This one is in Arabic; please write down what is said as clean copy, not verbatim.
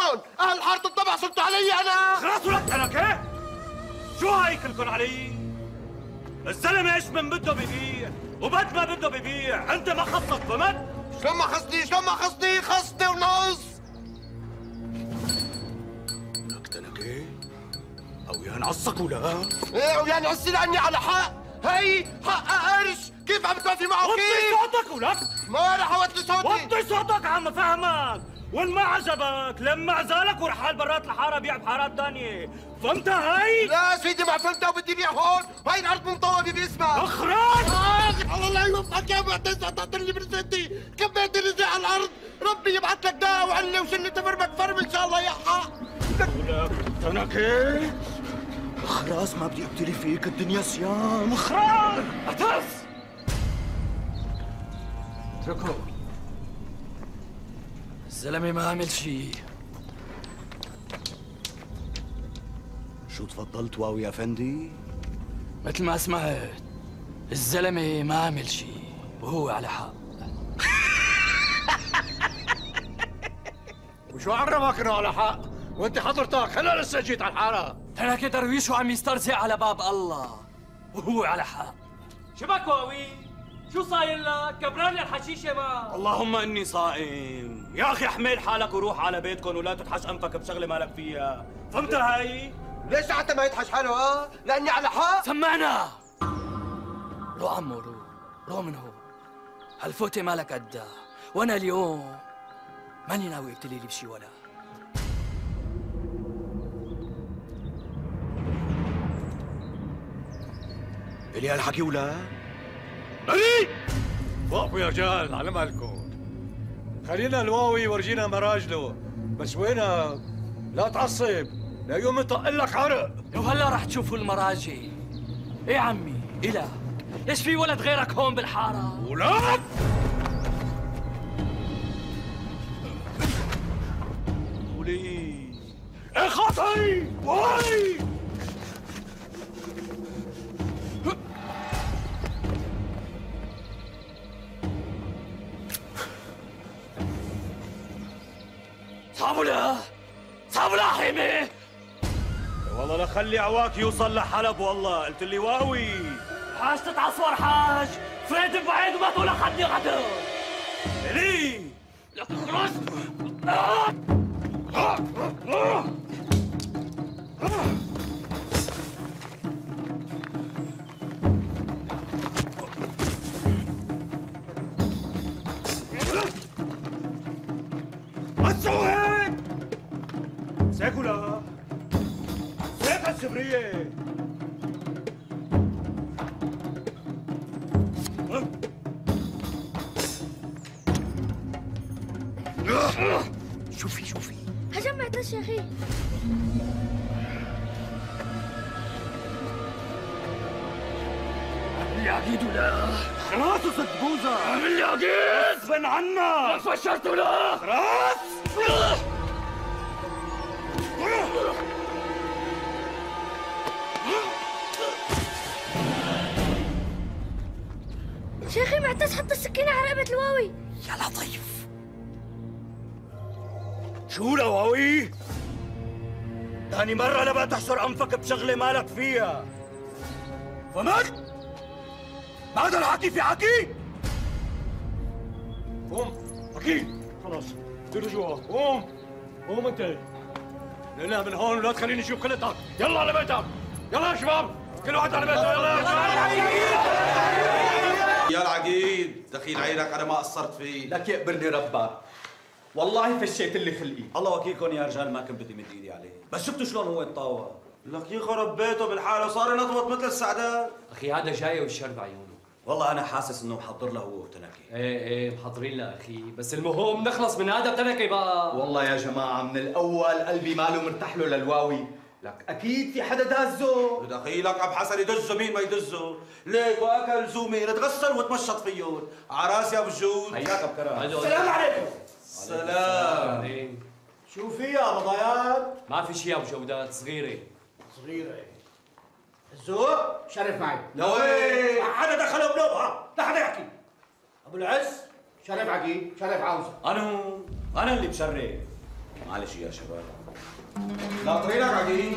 هون؟ اهل حاره الضبع صرتوا علي انا. خلاص ولك انا كيف؟ شو هاي كلكن علي؟ الزلمه ايش من بده ببيع وبد ما بده ببيع، انت ما خصك فهمت؟ شلون ما خصني؟ شلون ما خصني؟ خصني ونص. لك تنكي او يا نعصك ولا؟ ايه ويعني عصي لاني على حق. هي حق قرش، كيف عم توافي معه؟ وطي كيف؟ صوتك ولك، ما رح اوطي صوتي. وطي صوتك عم فهمك، وان ما عجبك لما عزالك ورحال برات الحاره بيع بحارات ثانيه، فهمتها هي؟ لا سيدي ما فهمتها وبدي بيع هون، وهي الارض مطوبه باسمها. اخرج! الله يوفقك يا معتز، قطعت لي برزتي، كبيت رزقي على الارض، ربي يبعث لك داء وعله وشله فرمك فرم ان شاء الله يا حق. ولك تنكي خلاص ما بدي ابتلي فيك، الدنيا صيام. اخرج! اعتز! اتركه، الزلمة ما عمل شيء. شو تفضلت واوي يا افندي؟ مثل ما سمعت، الزلمة ما عمل شيء وهو على حق. وشو عرفك انه على حق؟ وانت حضرتك هلا لسه جيت على الحاره. ترك درويش وعم يسترزق على باب الله وهو على حق. شبك واوي؟ شو صاير لك؟ كبران لي الحشيشه ما. اللهم اني صائم، يا اخي احمل حالك وروح على بيتكم ولا تتحش انفك بشغله مالك فيها، فهمتها هي؟ ليش حتى ما يتحش حاله؟ لاني على حق. سمعنا. روح عمو روح، روح من هون. هالفوتة مالك قدها، وانا اليوم ماني ناوي ابتلي لي بشي ولا. الي هالحكي ولا؟ علي! وقفوا يا رجال على مالكم. خلينا الواوي يورجينا مراجله، بس وينك؟ لا تعصب، لا يوم يطق لك عرق. وهلا رح تشوفوا المراجل. ايه عمي، إلك ليش في ولد غيرك هون بالحارة؟ ولاد! ولي ايه خطي؟ واي! صابوا لا حيمي. والله لا خلي عواك يوصل لحلب، والله قلت لي واوي. حاج تتعصور حاج، فريد بعيد وما تقول اخذني غدر. لي لك خلص. ما تسوي هيك؟ سيك ولا؟ سيك هالسبرية. شوفي هجم معتز يا اخي. اللي عقيد ولا؟ خلاص صدقوزة. اعمل اللي عقيد. غصبا عنا. فشرت ولا؟ خلاص. شيخي معتز حط السكينة على رقبة الواوي. يا لطيف. شو لواوي؟ تاني مرة لا بقى تحشر أنفك بشغلة مالك فيها. فهمت؟ بعد الحكي في حكي؟ قوم، اكيد خلاص، ديروا جوا، قوم، قوم انت. لنا من هون ولا تخليني اشوف خلتك، يلا على بيتك، يلا يا شباب، كل واحد على بيته، يلا يا شباب. يا العقيد دخيل عينك على ما قصرت فيه. لك يقبرني ربك، والله فشيت اللي خلقي. الله وكيلكم يا رجال، ما كنت بدي مد ايدي عليه، بس شفتوا شلون هو يتطاوع. لك يخرب بيته بالحاله، صار ينطوط مثل السعدات. اخي هذا جاي والشر بعيونه. والله انا حاسس انه محضر له هو وتنكي. ايه محضرين له اخي، بس المهم نخلص من هذا بتنكي بقى. والله يا جماعة من الأول قلبي ماله مرتاح له للواوي، لك أكيد في حدا دازه. دخيلك ابو حسن يدزه مين ما يدزه، ليك واكل زومي تغسل وتمشط فيهم، عراس يا ابو الجود. حياك بكرم. السلام عليكم. سلام. شو في يا مضايات؟ ما في شيء ابو جودات صغيره. صغيرة الزوق شرف معي. لوين؟ حدا دخله بلوبها، لا حدا يحكي. أبو العز شرف عقيد، شرف عاوزة. انا اللي بشرف. معلش يا شباب. لا طريقك عقيم.